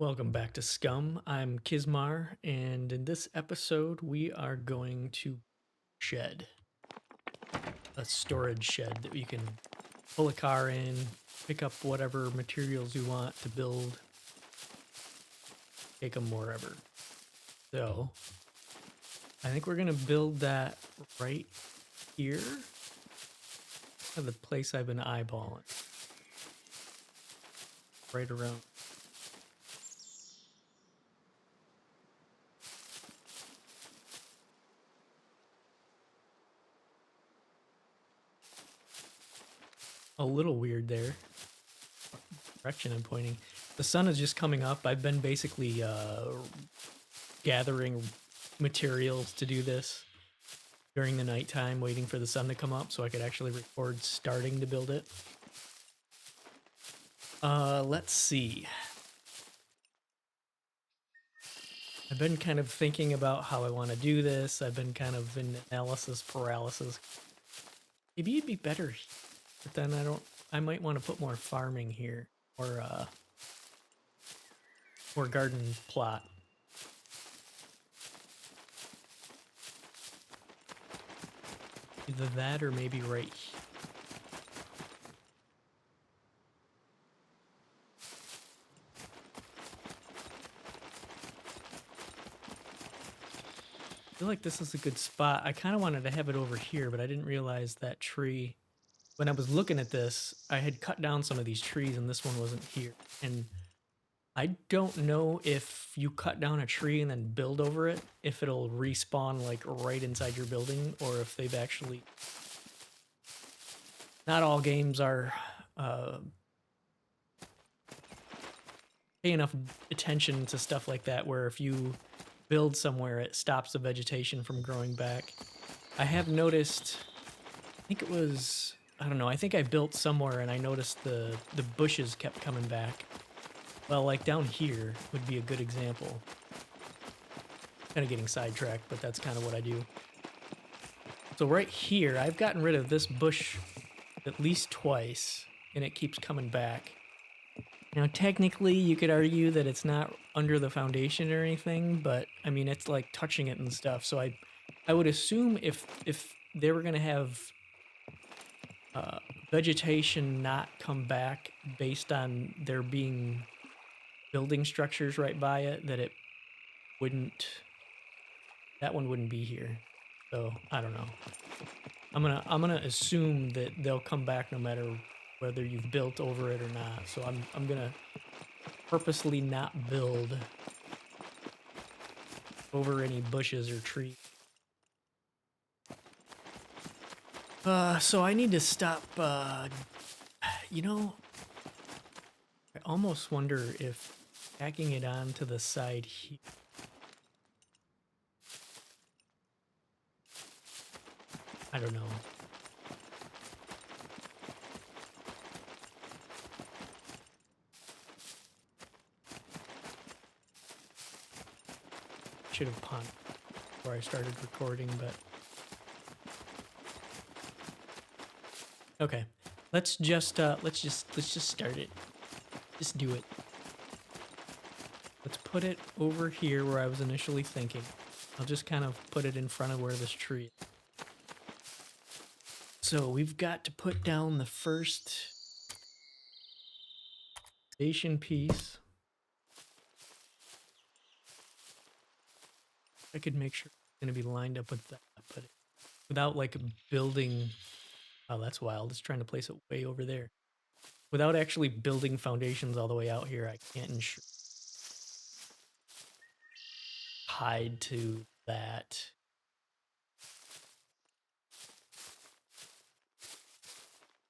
Welcome back to Scum. I'm Kismar, and in this episode, we are going to shed a storage shed that you can pull a car in, pick up whatever materials you want to build, take them wherever. So, I think we're gonna build that right here, at the place I've been eyeballing, right around. A little weird there. Direction I'm pointing. The sun is just coming up. I've been basically gathering materials to do this during the nighttime, waiting for the sun to come up so I could actually record starting to build it. Let's see. I've been kind of thinking about how I want to do this. I've been kind of in analysis paralysis. Maybe it'd be better, but then I might want to put more farming here or garden plot. Either that or maybe right here. I feel like this is a good spot. I kind of wanted to have it over here, but I didn't realize that tree. When I was looking at this, I had cut down some of these trees and this one wasn't here. And I don't know if you cut down a tree and then build over it, if it'll respawn like right inside your building, or if they've actually... Not all games are pay enough attention to stuff like that, where if you build somewhere, it stops the vegetation from growing back. I have noticed, I think it was, I don't know, I think I built somewhere and I noticed the bushes kept coming back. Well, like down here would be a good example. Kind of getting sidetracked, but that's kind of what I do. So right here, I've gotten rid of this bush at least twice, and it keeps coming back. Now, technically, you could argue that it's not under the foundation or anything, but I mean, it's like touching it and stuff. So I would assume if they were gonna have vegetation not come back based on there being building structures right by it, that it wouldn't, that one wouldn't be here. So I don't know. I'm gonna assume that they'll come back no matter whether you've built over it or not. So I'm gonna purposely not build over any bushes or trees. So I need to stop, you know, I almost wonder if tacking it on to the side here. I don't know. Should have pondered before I started recording, but okay. Let's just start it. Just do it. Let's put it over here where I was initially thinking. I'll just kind of put it in front of where this tree is. So we've got to put down the first station piece. I could make sure it's going to be lined up with that, but without like building... Oh, that's wild. It's trying to place it way over there. Without actually building foundations all the way out here, I can't ensure tied to that.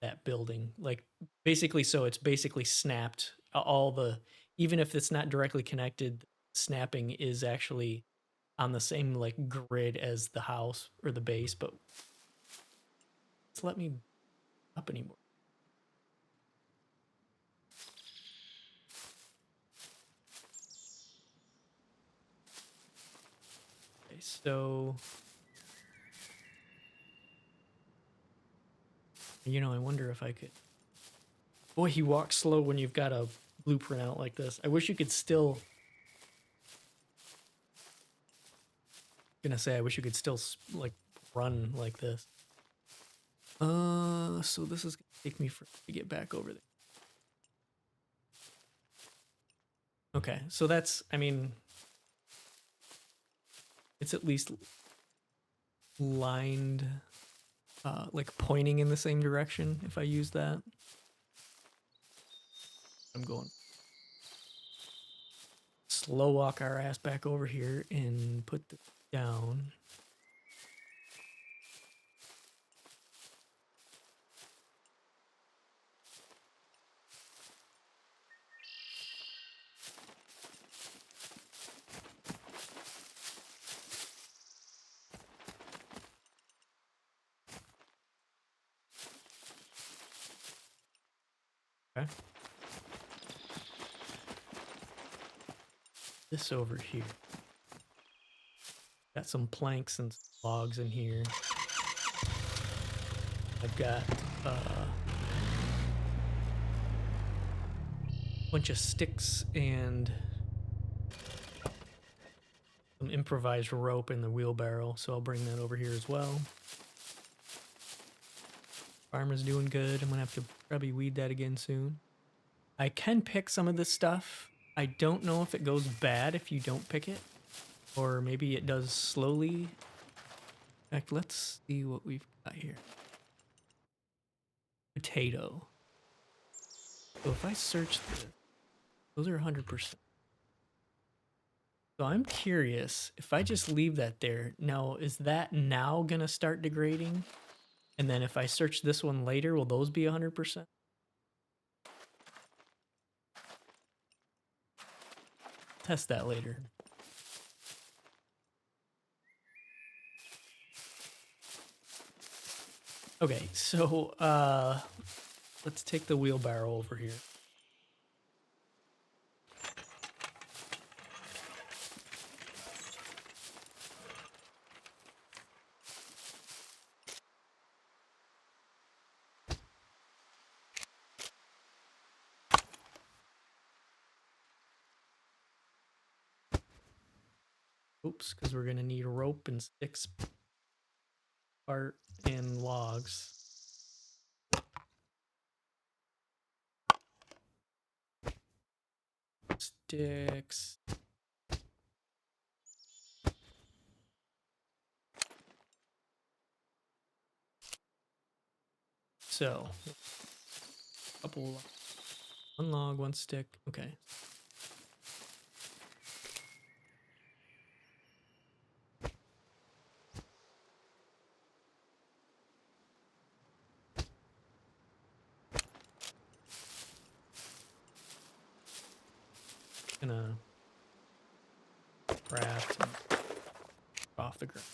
That building, like basically, so it's basically snapped all the, even if it's not directly connected, snapping is actually on the same like grid as the house or the base, but it's let me up anymore. Okay, so I wonder if I could. Boy, he walks slow when you've got a blueprint out like this. I wish you could still. Gonna say I wish you could still like run like this. So this is gonna take me for to get back over there. Okay, so that's, I mean, it's at least lined, like pointing in the same direction if I use that. I'm going slow walk our ass back over here and put this down. Okay. This over here. Got some planks and logs in here. I've got a bunch of sticks and some improvised rope in the wheelbarrow, so I'll bring that over here as well. Farmer's doing good. I'm gonna have to probably weed that again soon. I can pick some of this stuff. I don't know if it goes bad if you don't pick it, or maybe it does slowly. In fact, let's see what we've got here. Potato. So if I search this, those are 100%. So I'm curious, if I just leave that there, now is that now gonna start degrading? And then if I search this one later, will those be 100%? Test that later. Okay, so let's take the wheelbarrow over here. Oops, because we're gonna need rope and sticks, part, and logs. Sticks. So, couple, one log, one stick. Okay. Gonna craft and off the ground.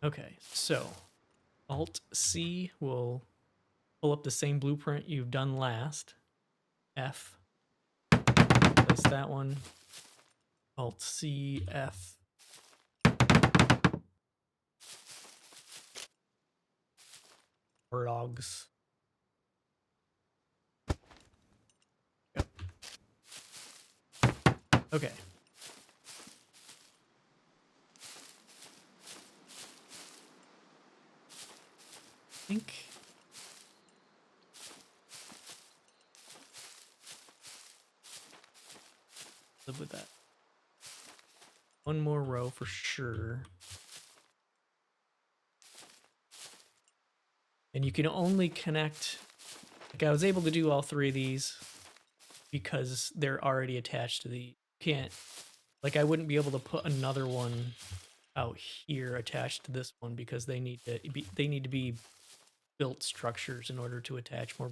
Okay, so Alt C will pull up the same blueprint you've done last. F. Place that one. Alt C, F. Logs. Yep. Okay. I think live with that. One more row for sure. And you can only connect, like I was able to do all three of these because they're already attached to the, can't, like I wouldn't be able to put another one out here attached to this one because they need to be built structures in order to attach more.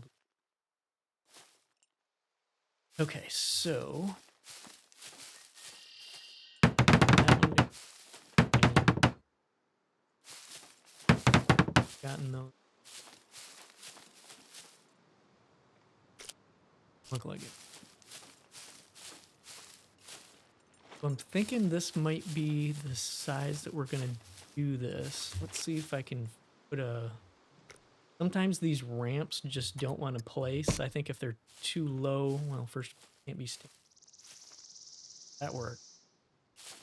Okay, so gotten those. Look like it. So I'm thinking this might be the size that we're gonna do this. Let's see if I can put Sometimes these ramps just don't want to place. I think if they're too low, well, first can't be that work.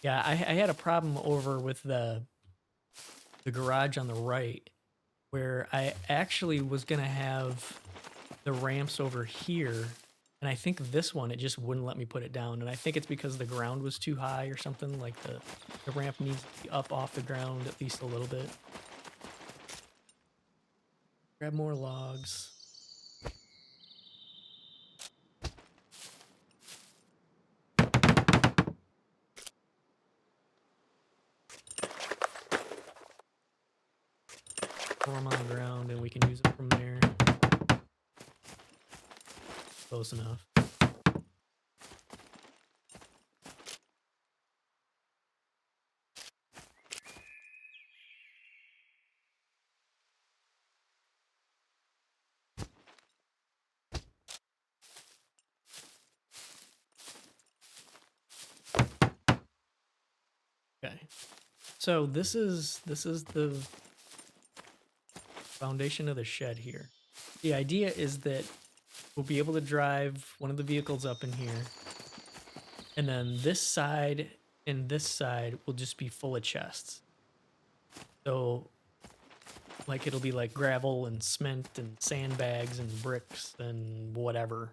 Yeah, I had a problem over with the garage on the right where I actually was gonna have the ramps over here, and I think this one it just wouldn't let me put it down, and I think it's because the ground was too high or something. Like the ramp needs to be up off the ground at least a little bit. Grab more logs. Throw them on the ground and we can use it from there. Close enough. Okay. So this is the foundation of the shed here. The idea is that we'll be able to drive one of the vehicles up in here, and then this side and this side will just be full of chests. So like it'll be like gravel and cement and sandbags and bricks and whatever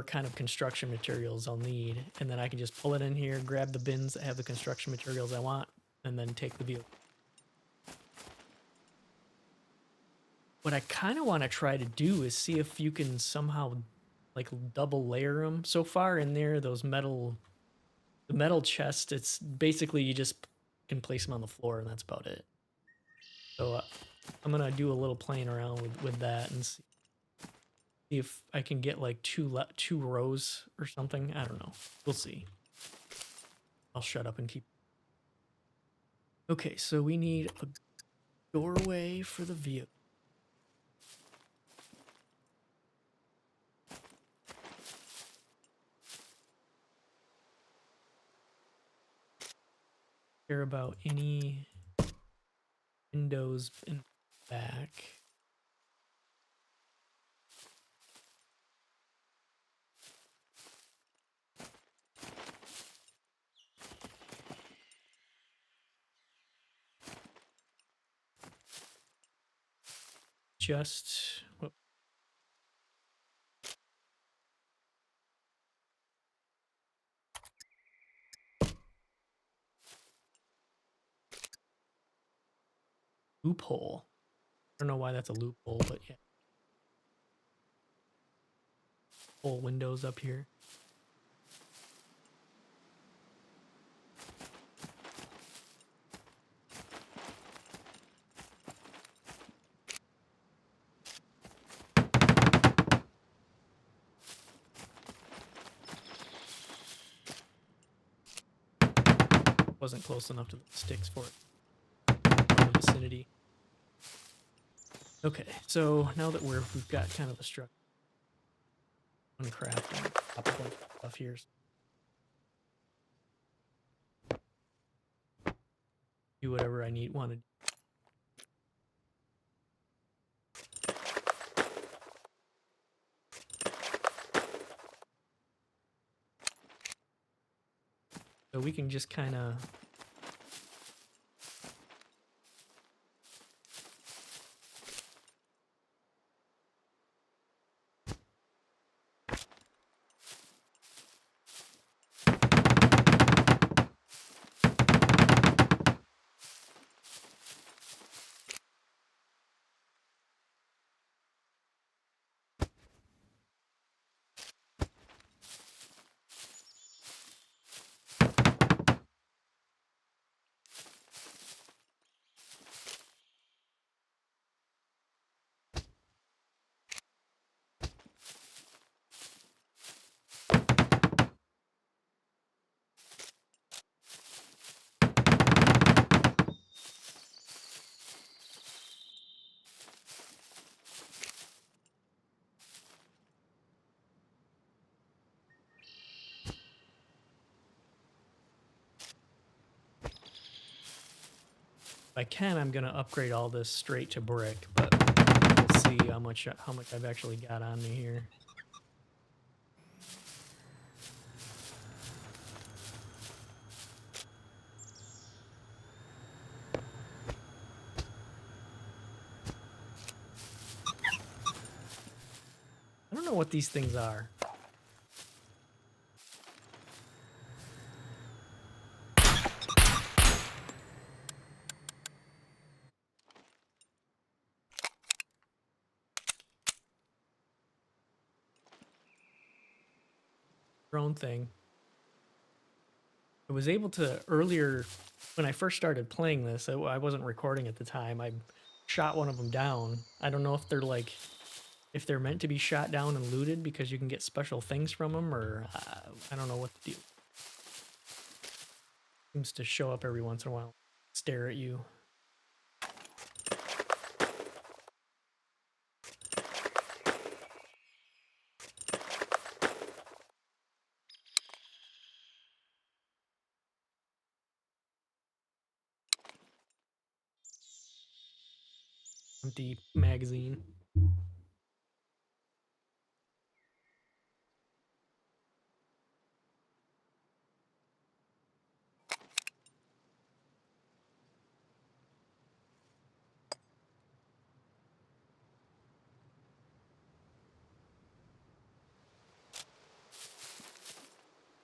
kind of construction materials I'll need, and then I can just pull it in here, grab the bins that have the construction materials I want, and then take the vehicle. What I kind of want to try to do is see if you can somehow like double layer them. So far in there, the metal chest, it's basically you just can place them on the floor and that's about it. So I'm gonna do a little playing around with that and see if I can get like two rows or something. I don't know. We'll see. I'll shut up and keep. Okay, so we need a doorway for the vehicle. Care about any windows in the back. Just whoop. Loophole. I don't know why that's a loophole, but yeah. Whole windows up here. Wasn't close enough to the sticks for it in the vicinity. Okay, so now that we've got kind of the structure, uncraft and pop a bunch of stuff here. Do whatever I want to do. So we can just kind of if I can, I'm going to upgrade all this straight to brick, but see how much I've actually got on me here. I don't know what these things are. Their own thing. I was able to earlier when I first started playing this. I wasn't recording at the time. I shot one of them down. I don't know if they're like if they're meant to be shot down and looted because you can get special things from them, or I don't know what the deal. Seems to show up every once in a while, stare at you. Empty magazine.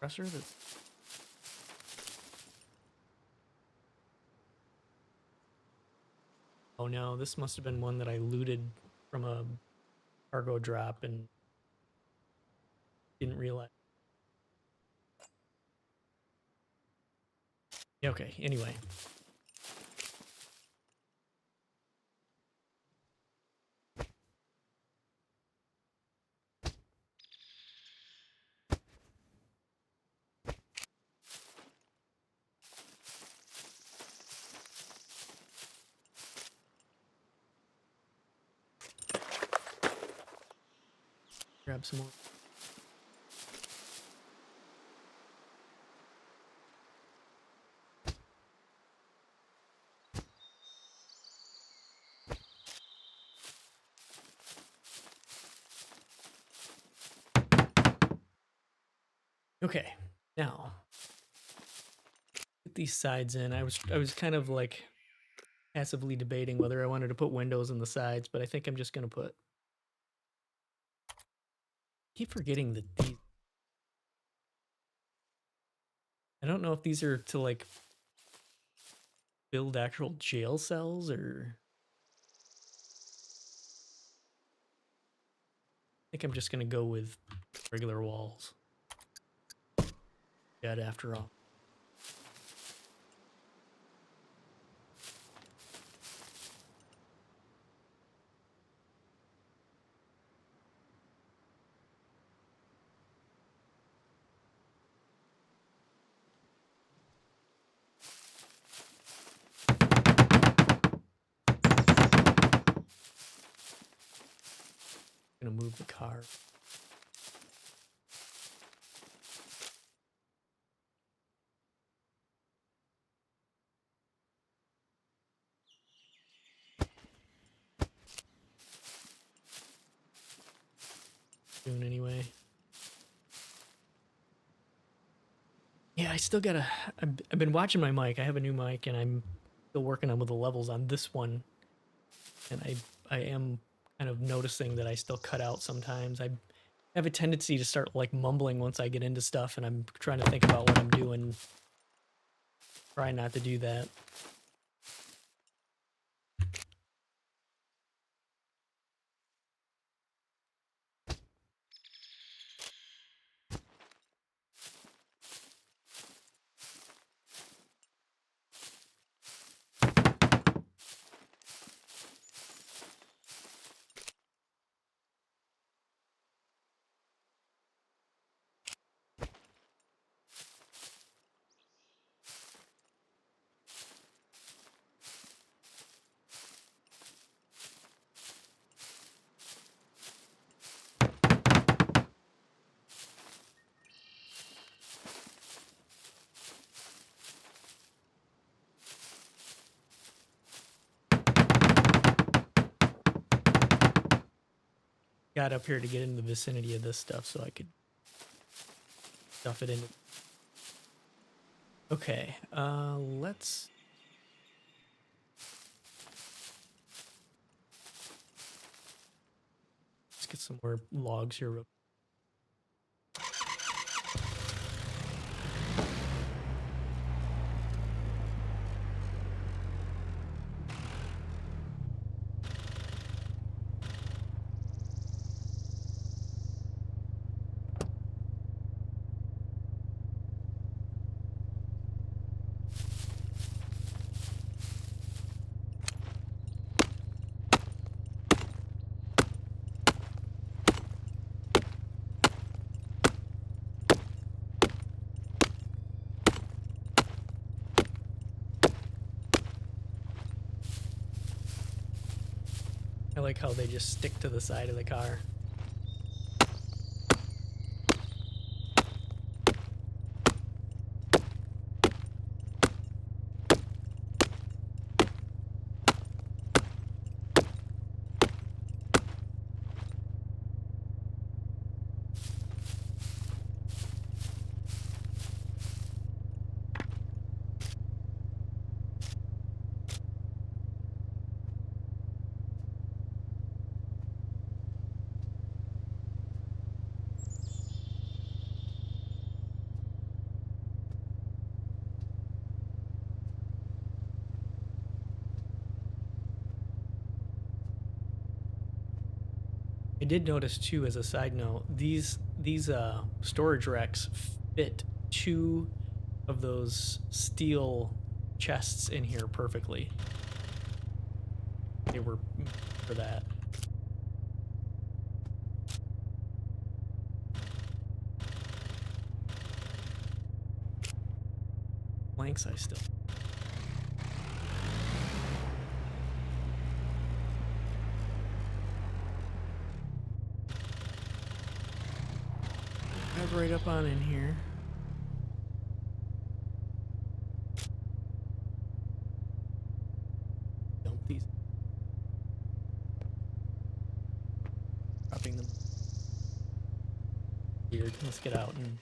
Compressor that's oh no, this must have been one that I looted from a cargo drop and didn't realize. Okay, anyway. Grab some more. Okay, now get these sides in. I was kind of like passively debating whether I wanted to put windows in the sides, but I think I'm just gonna put. Keep forgetting that these. I don't know if these are to like build actual jail cells or. I think I'm just gonna go with regular walls. Dead after all. Gonna move the car. Soon anyway. Yeah, I still gotta. I've been watching my mic. I have a new mic, and I'm still working on with the levels on this one. And I am kind of noticing that I still cut out sometimes. I have a tendency to start like mumbling once I get into stuff, and I'm trying to think about what I'm doing. Try not to do that. got up here to get in the vicinity of this stuff so I could stuff it in. Okay, let's get some more logs here. I like how they just stick to the side of the car. I did notice too, as a side note, these storage racks fit 2 of those steel chests in here perfectly. They were made for that. Planks I still. Drive right up on in here. Dump these. Dropping them. Weird. Let's get out and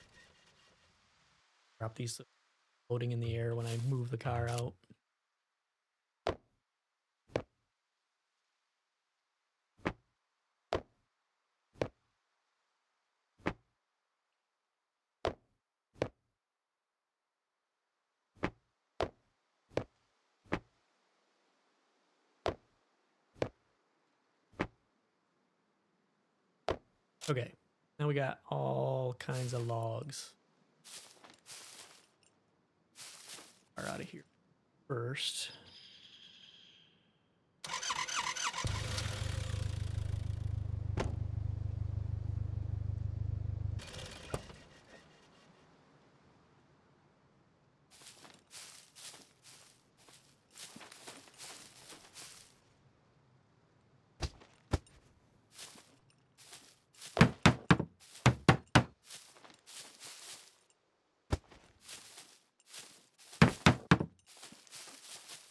drop these floating in the air when I move the car out. Okay, now we got all kinds of logs. Are out of here first.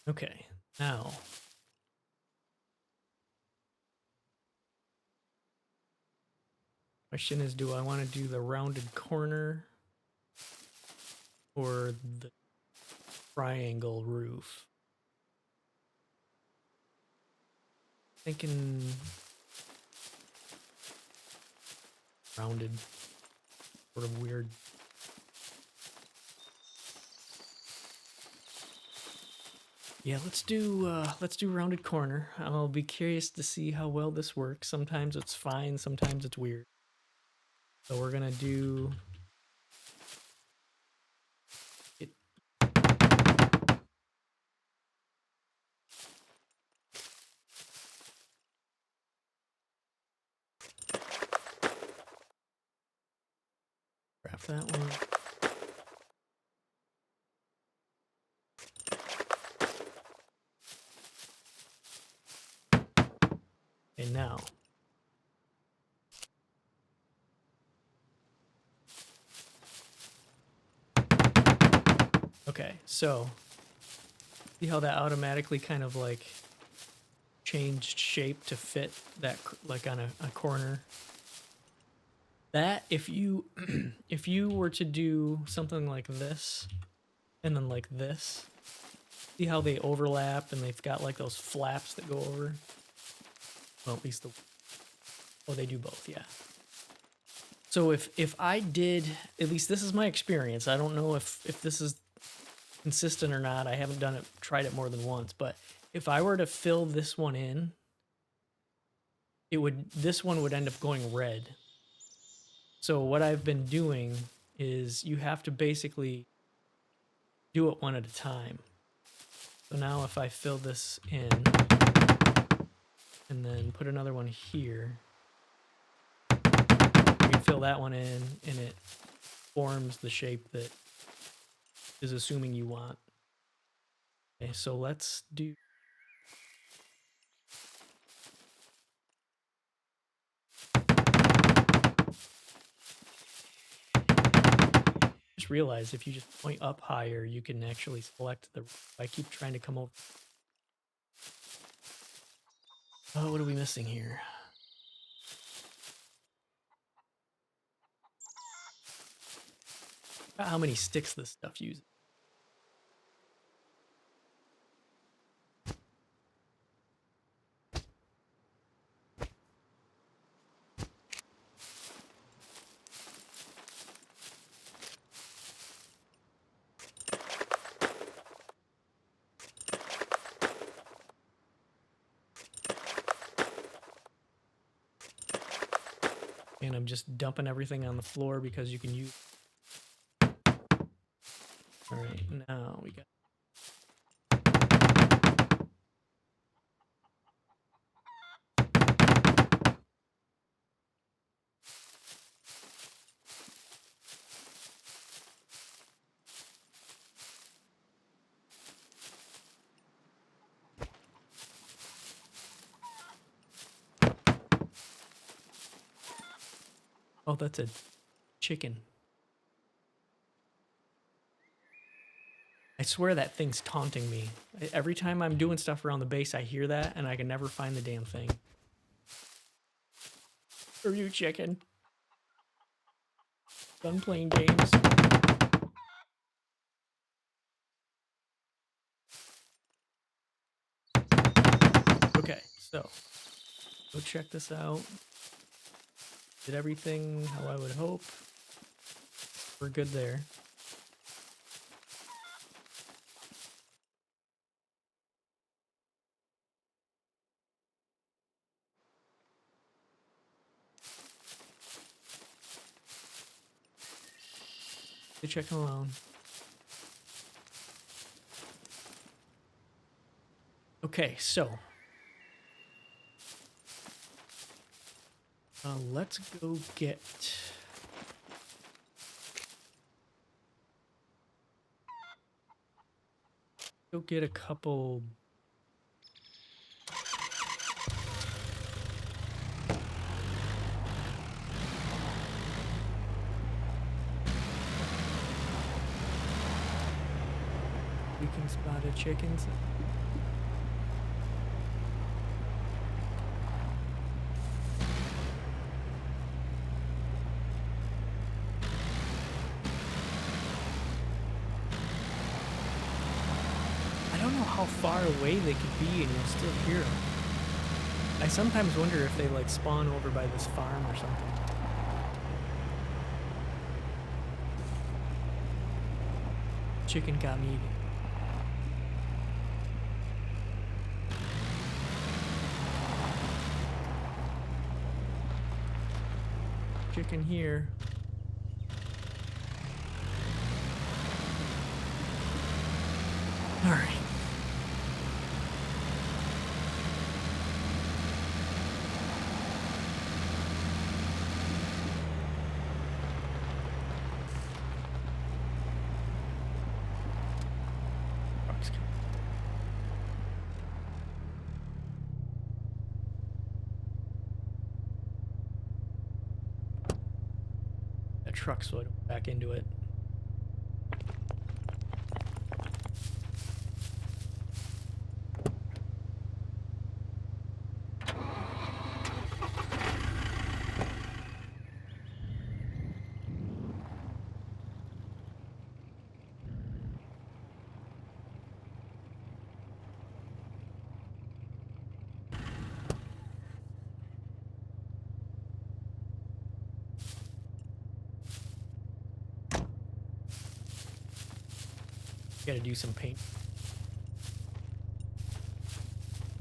Okay, now question is, do I want to do the rounded corner or the triangle roof? Thinking rounded, sort of weird. Yeah, let's do rounded corner. I'll be curious to see how well this works. Sometimes it's fine, sometimes it's weird. So we're gonna do it. Graph that one. And now okay, so see how that automatically kind of like changed shape to fit that, like on a corner. That if you if you were to do something like this and then like this, see how they overlap and they've got like those flaps that go over? Well, at least they do both, yeah. So if I did, at least this is my experience. I don't know if this is consistent or not. I haven't tried it more than once, but if I were to fill this one in, this one would end up going red. So what I've been doing is you have to basically do it one at a time. So now if I fill this in and then put another one here, you can fill that one in and it forms the shape that is assuming you want. Okay, so let's do... Just realize if you just point up higher, you can actually select the... I keep trying to come over... Oh, what are we missing here? How many sticks this stuff uses. And I'm just dumping everything on the floor because you can use... All right, now we got... Oh, that's a chicken. I swear that thing's taunting me. Every time I'm doing stuff around the base, I hear that, and I can never find the damn thing. Are you chicken? Done playing games. Okay, so go check this out. Did everything how I would hope. We're good there. Good checking alone. Okay, so let's go get... Go get a couple... We can spot a chickens. I don't know how far away they could be and you'll still hear them. I sometimes wonder if they like spawn over by this farm or something. Chicken got me eating. Chicken here. All right. That truck slowed back into it. Gotta do some paint.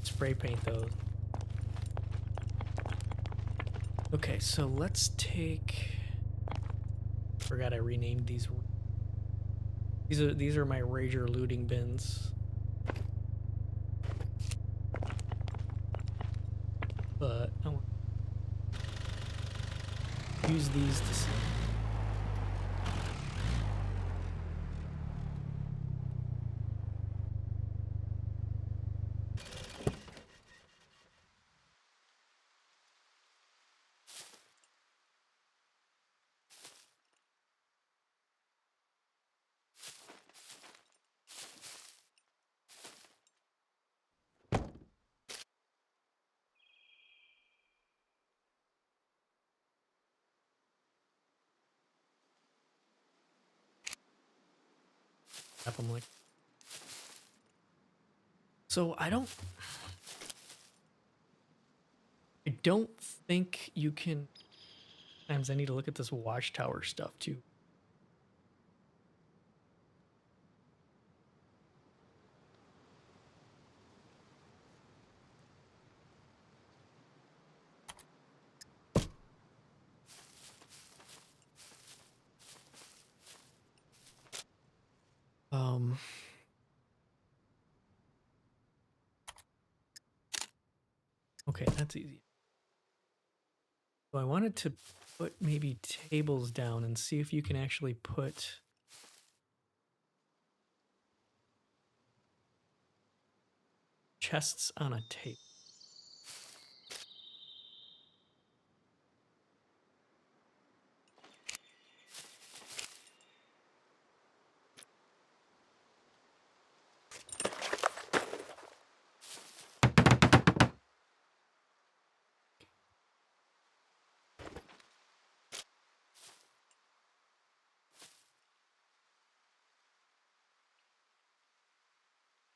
Spray paint those. Okay, so let's take... Forgot I renamed these. These are my Rager looting bins. But I want to use these to see. I'm like, so I don't think you can. Sometimes I need to look at this watchtower stuff too. Okay, that's easy. So I wanted to put maybe tables down and see if you can actually put chests on a table.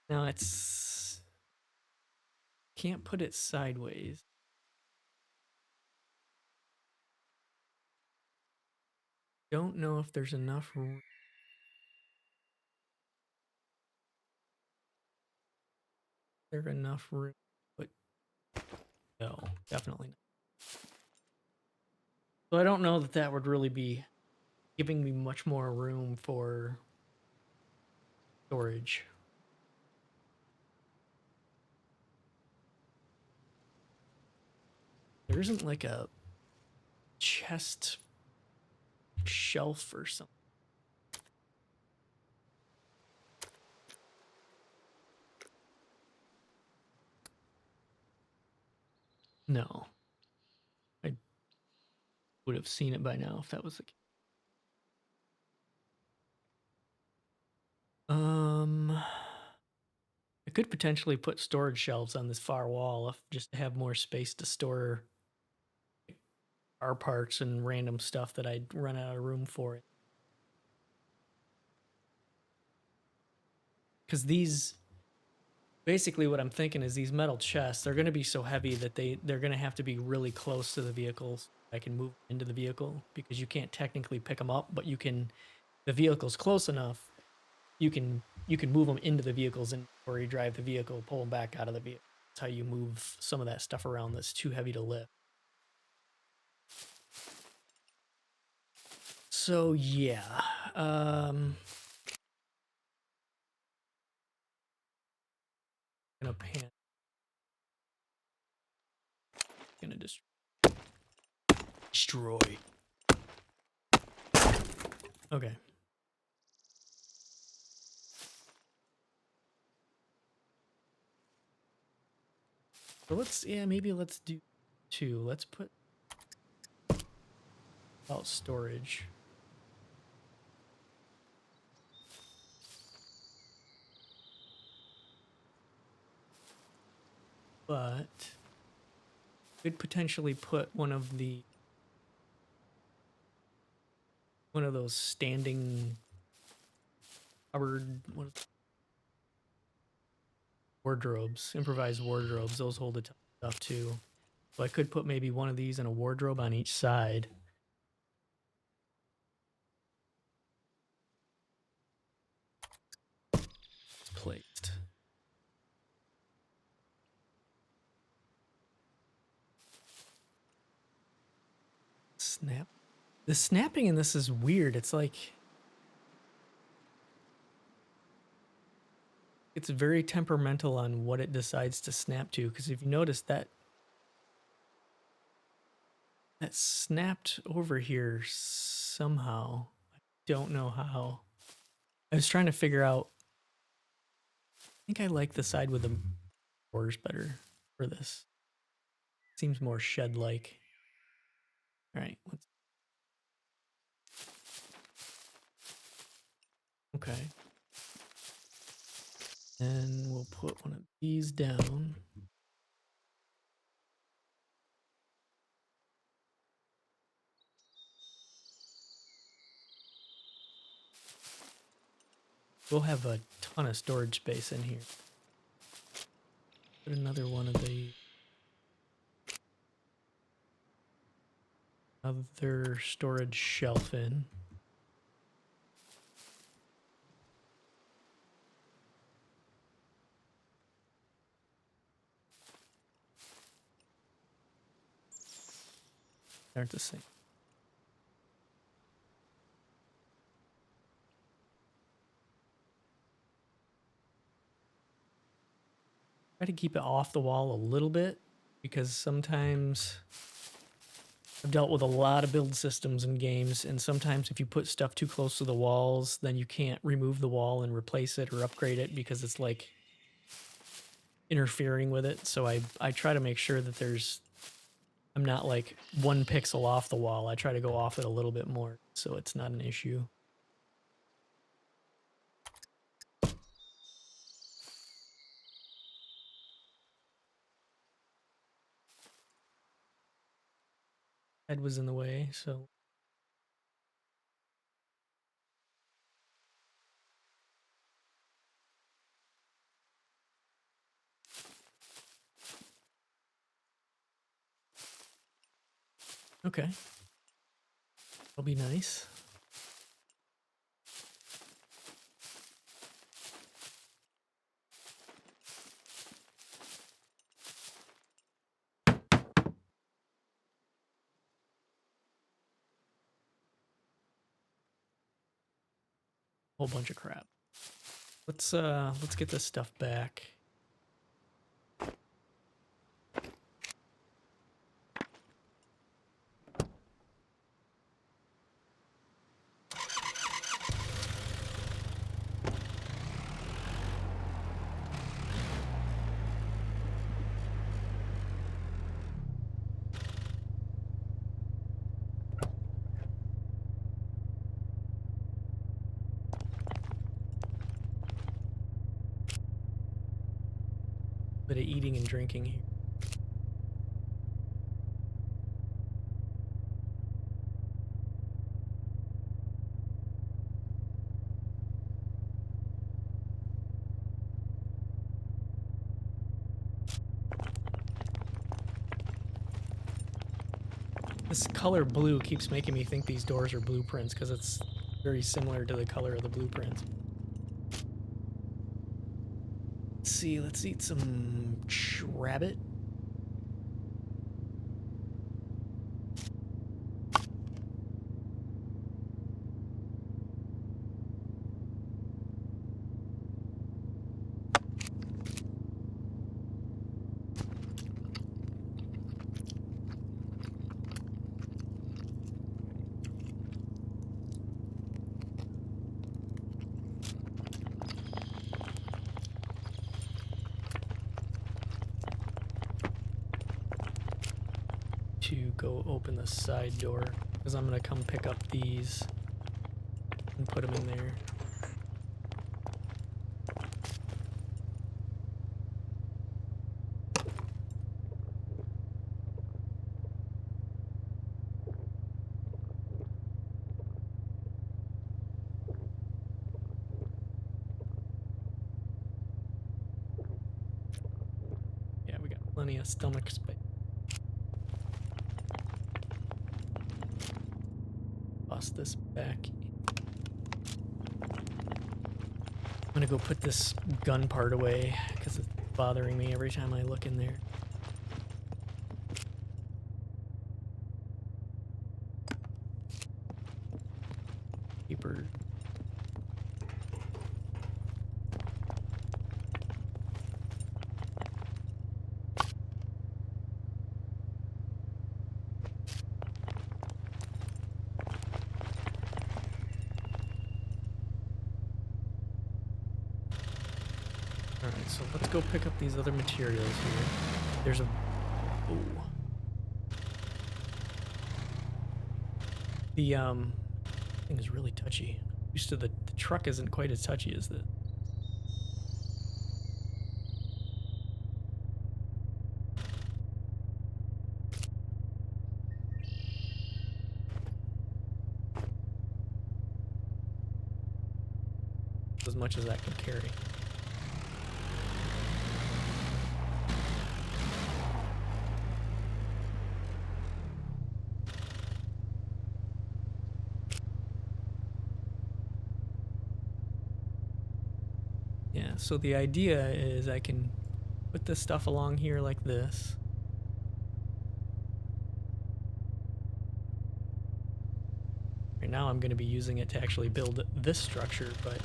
Now it's... Can't put it sideways. Don't know if there's enough room. There's enough room, but no, definitely not. So I don't know that that would really be giving me much more room for storage. There isn't like a chest shelf or something. No. I would have seen it by now if that was the case. I could potentially put storage shelves on this far wall if just to have more space to store car parts and random stuff that I'd run out of room for it. Because these, basically what I'm thinking is these metal chests, they're going to be so heavy that they're going to have to be really close to the vehicles. I can move into the vehicle because you can't technically pick them up, but you can, the vehicle's close enough, you can move them into the vehicles and or you drive the vehicle, pull them back out of the vehicle. That's how you move some of that stuff around that's too heavy to lift. So yeah, gonna pan. Gonna destroy. Okay. So let's maybe let's do two. Let's put about storage. But could potentially put one of those standing cupboard wardrobes, improvised wardrobes. Those hold a ton of stuff too. So I could put maybe one of these and a wardrobe on each side. Snap. The snapping in this is weird. It's like it's very temperamental on what it decides to snap to. Because if you notice that snapped over here somehow. I don't know how. I was trying to figure out. I think I like the side with the doors better for this. Seems more shed-like. All right. Okay. And we'll put one of these down. We'll have a ton of storage space in here. Put another one of the other storage shelf in. Aren't the same. Try to keep it off the wall a little bit because sometimes I've dealt with a lot of build systems in games, and sometimes if you put stuff too close to the walls, then you can't remove the wall and replace it or upgrade it because it's like interfering with it. So I try to make sure that I'm not like 1 pixel off the wall. I try to go off it a little bit more so it's not an issue. Head was in the way, so okay. That'll be nice. Whole bunch of crap. Let's get this stuff back. Bit of eating and drinking here. This color blue keeps making me think these doors are blueprints because it's very similar to the color of the blueprints. Let's see, let's eat some rabbit. To go open the side door because I'm gonna come pick up these and put them in there. Yeah, we got plenty of stomach space. Toss this back. I'm gonna go put this gun part away because it's bothering me every time I look in there. for... Alright, so let's go pick up these other materials here. There's a... Oh. The thing is really touchy. Used to the truck isn't quite as touchy as this. As much as that can carry. Yeah, so the idea is I can put this stuff along here like this. Right now I'm going to be using it to actually build this structure, but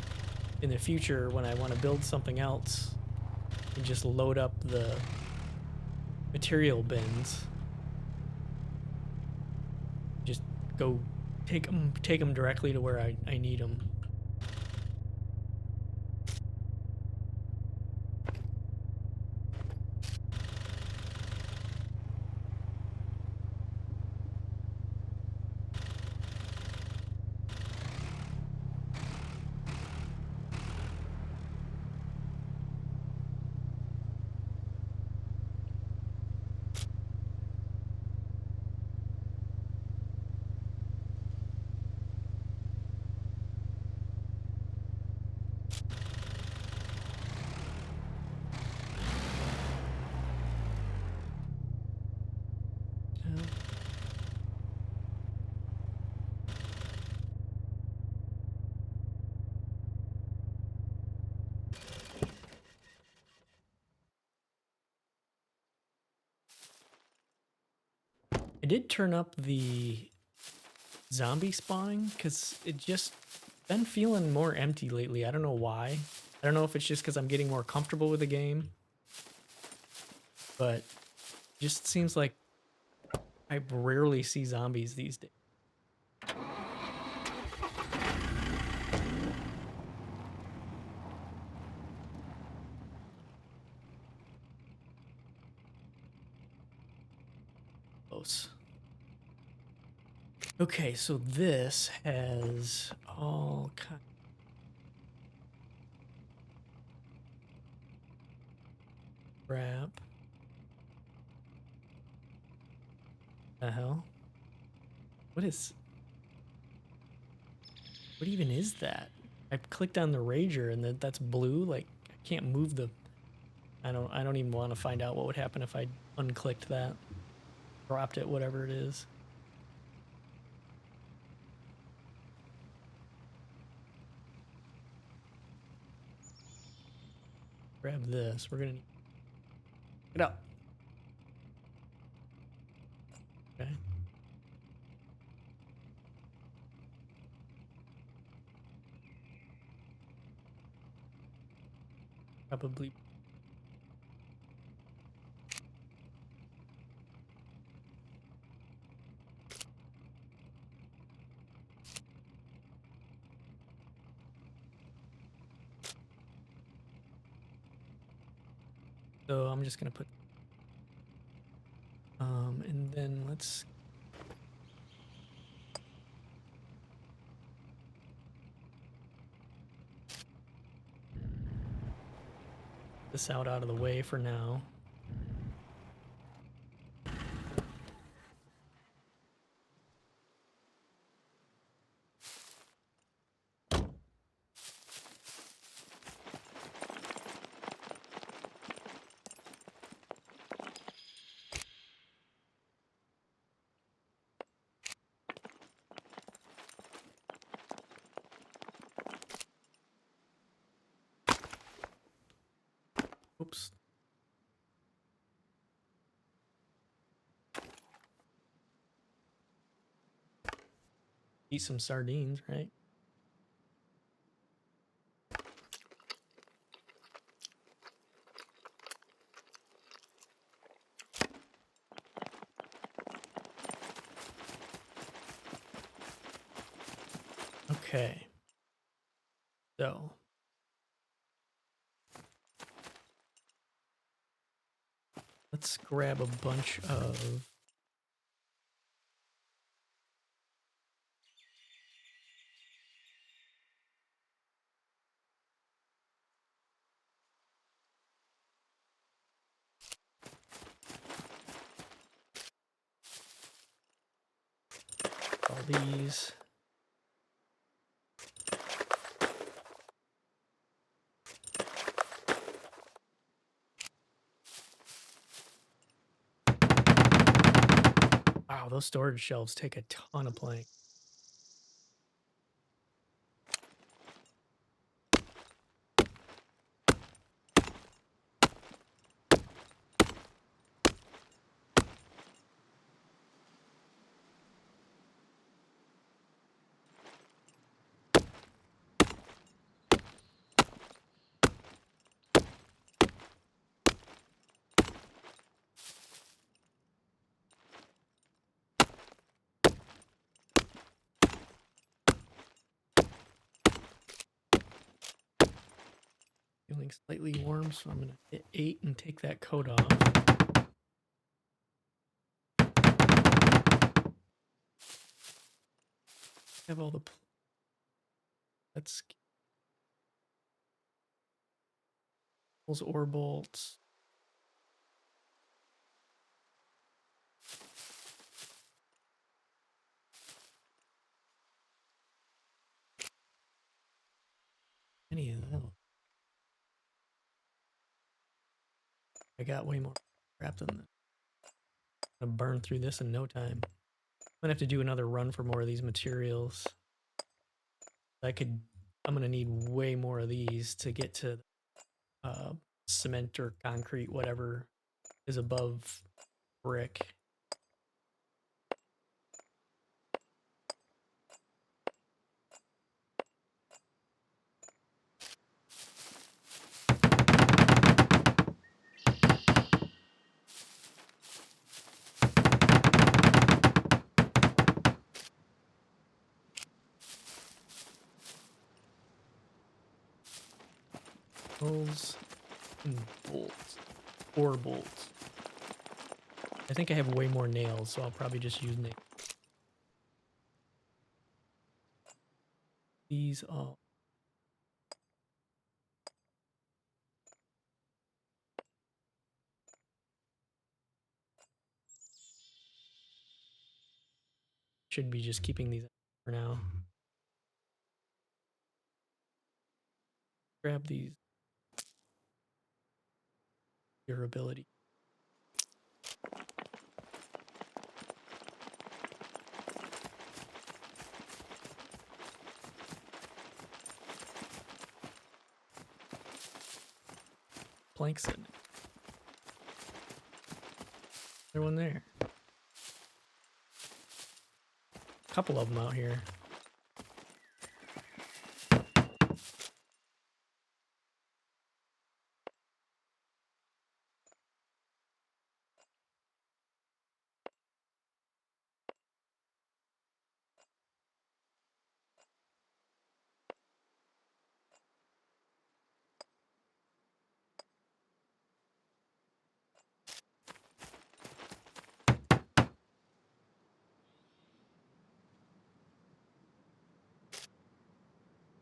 in the future when I want to build something else, I just load up the material bins. Just go take them directly to where I need them. I did turn up the zombie spawning because it just been feeling more empty lately. I don't know why. I don't know if it's just because I'm getting more comfortable with the game, but just seems like I rarely see zombies these days. Close. Okay, so this has all kinds. Crap. The hell? What even is that? I clicked on the Rager and that's blue. Like I can't move the. I don't even want to find out what would happen if I unclicked that, dropped it, whatever it is. Grab this. We're gonna need. Get up. Okay. Probably. So I'm just gonna put. And then let's. This out of the way for now. Oops. Eat some sardines, right? Okay. So let's grab a bunch of all these. Wow, those storage shelves take a ton of plank. Feeling slightly warm, so I'm gonna hit 8 and take that coat off. Have all the let's those ore bolts. Any of those. I got way more crap than that. I'm gonna burn through this in no time. I'm gonna have to do another run for more of these materials. I'm gonna need way more of these to get to cement or concrete, whatever is above brick. Bolts and bolts. 4 bolts. I think I have way more nails, so I'll probably just use nails. These all. Should be just keeping these for now. Grab these. Durability. Planks in. Another one there. A couple of them out here.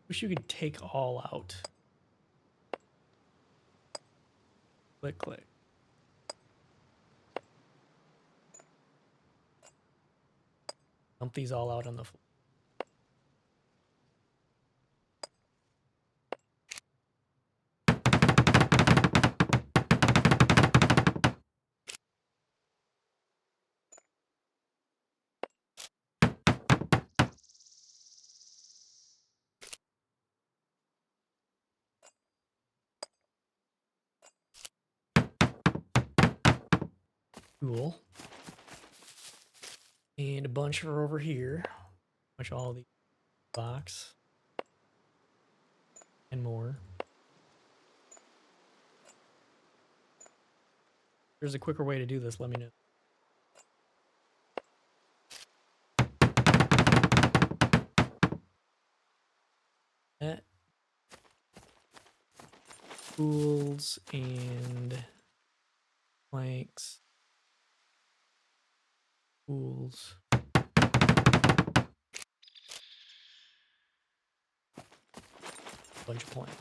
Wish you could take all out. Click, click. Dump these all out on the floor. Cool. And a bunch are over here. Bunch of all the box. And more. If there's a quicker way to do this, let me know. That tools and planks. Tools. Bunch of planks.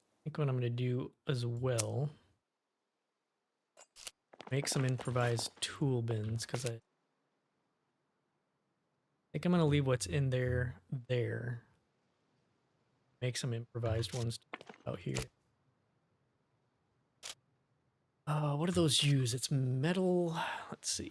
I think what I'm going to do as well, make some improvised tool bins, because I think I'm going to leave what's in there there. Make some improvised ones out here. What do those use? It's metal. Let's see.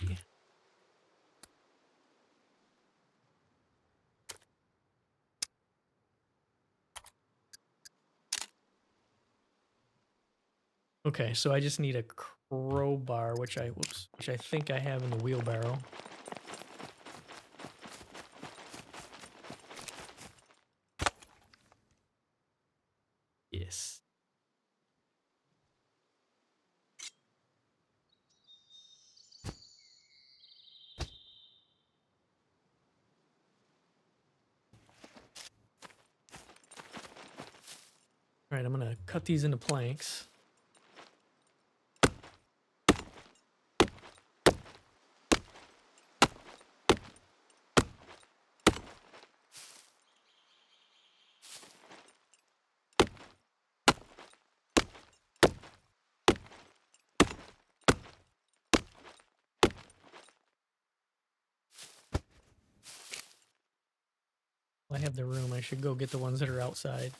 Okay, so I just need a crowbar, which I think I have in the wheelbarrow. Yes. All right, I'm gonna cut these into planks. I have the room. I should go get the ones that are outside.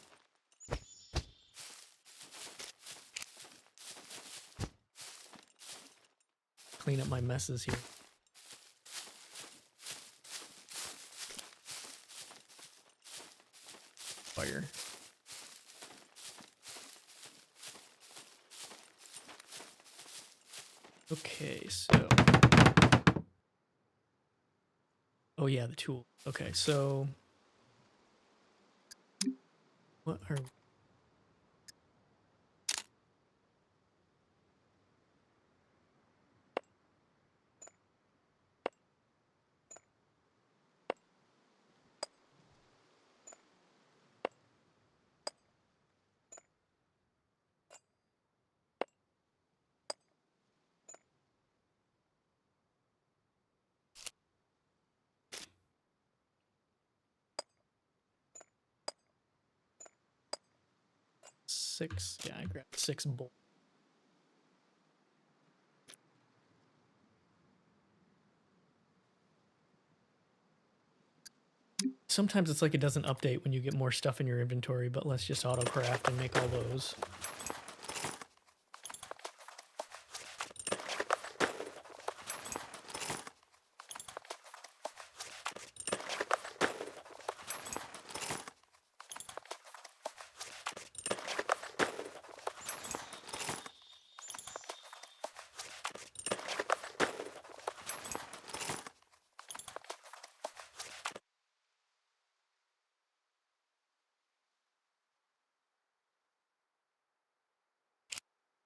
Clean up my messes here. Fire. Okay, so. Oh yeah, the tool. Okay, so. What are. Six. Yeah, I grabbed 6 bolts. Sometimes it's like it doesn't update when you get more stuff in your inventory, but let's just auto craft and make all those.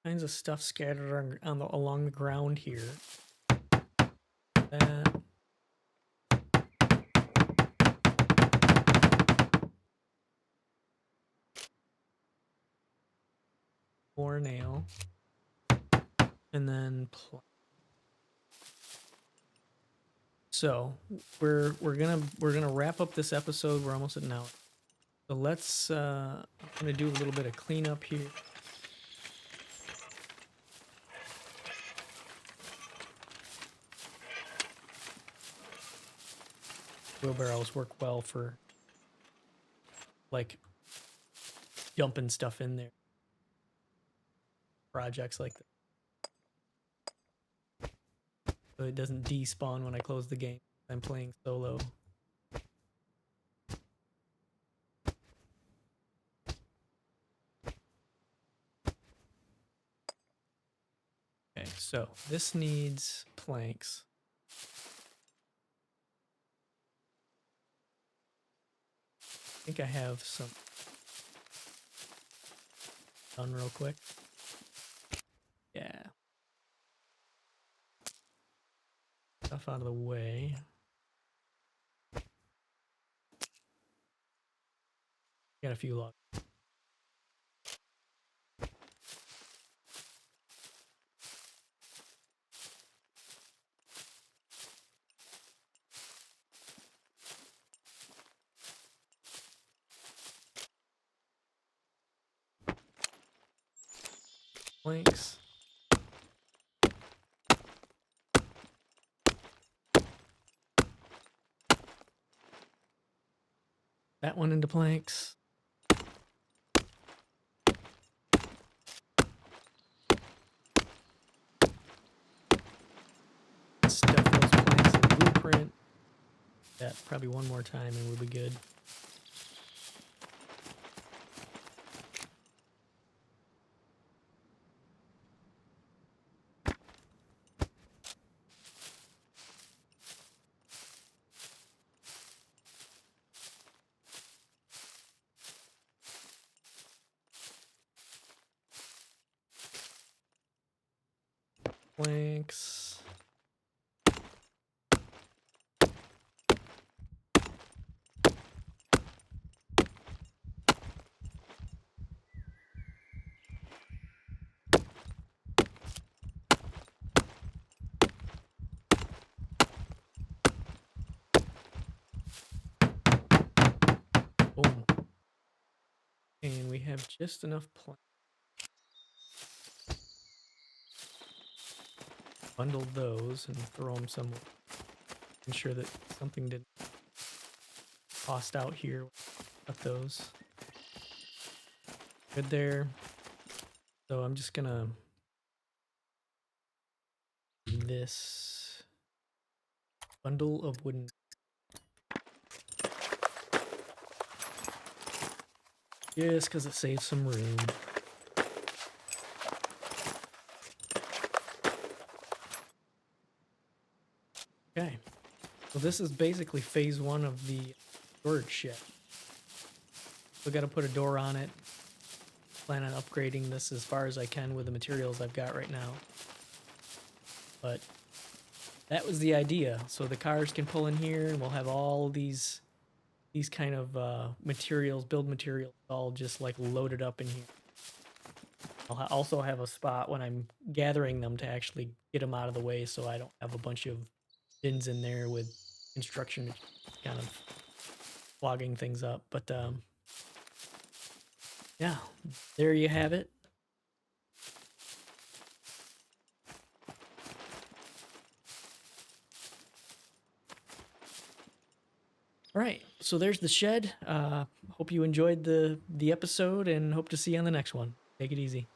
Kinds of stuff scattered along the ground here. That. More nail. And then so we're gonna wrap up this episode. We're almost at an hour. So let's I'm gonna do a little bit of cleanup here. Wheelbarrows work well for like dumping stuff in there. Projects like that. So it doesn't despawn when I close the game. I'm playing solo. Okay, so this needs planks. I think I have some done real quick. Yeah. stuff out of the way. Got a few logs. Planks. That one into planks. Stuff those planks in the blueprint. That probably one more time and we'll be good. Planks. Boom. And we have just enough planks. Bundle those and throw them somewhere. Ensure that something didn't tossed out here. Got those. Good there. So I'm just gonna do this bundle of wooden. Just because it saves some room. Okay. So this is basically phase 1 of the storage shed. Still got to put a door on it. Plan on upgrading this as far as I can with the materials I've got right now. But that was the idea. So the cars can pull in here and we'll have all these kind of materials, build materials, all just like loaded up in here. I'll also have a spot when I'm gathering them to actually get them out of the way so I don't have a bunch of bins in there with construction kind of clogging things up. But yeah, there you have it. All right, so there's the shed. Hope you enjoyed the episode and hope to see you on the next one. Take it easy.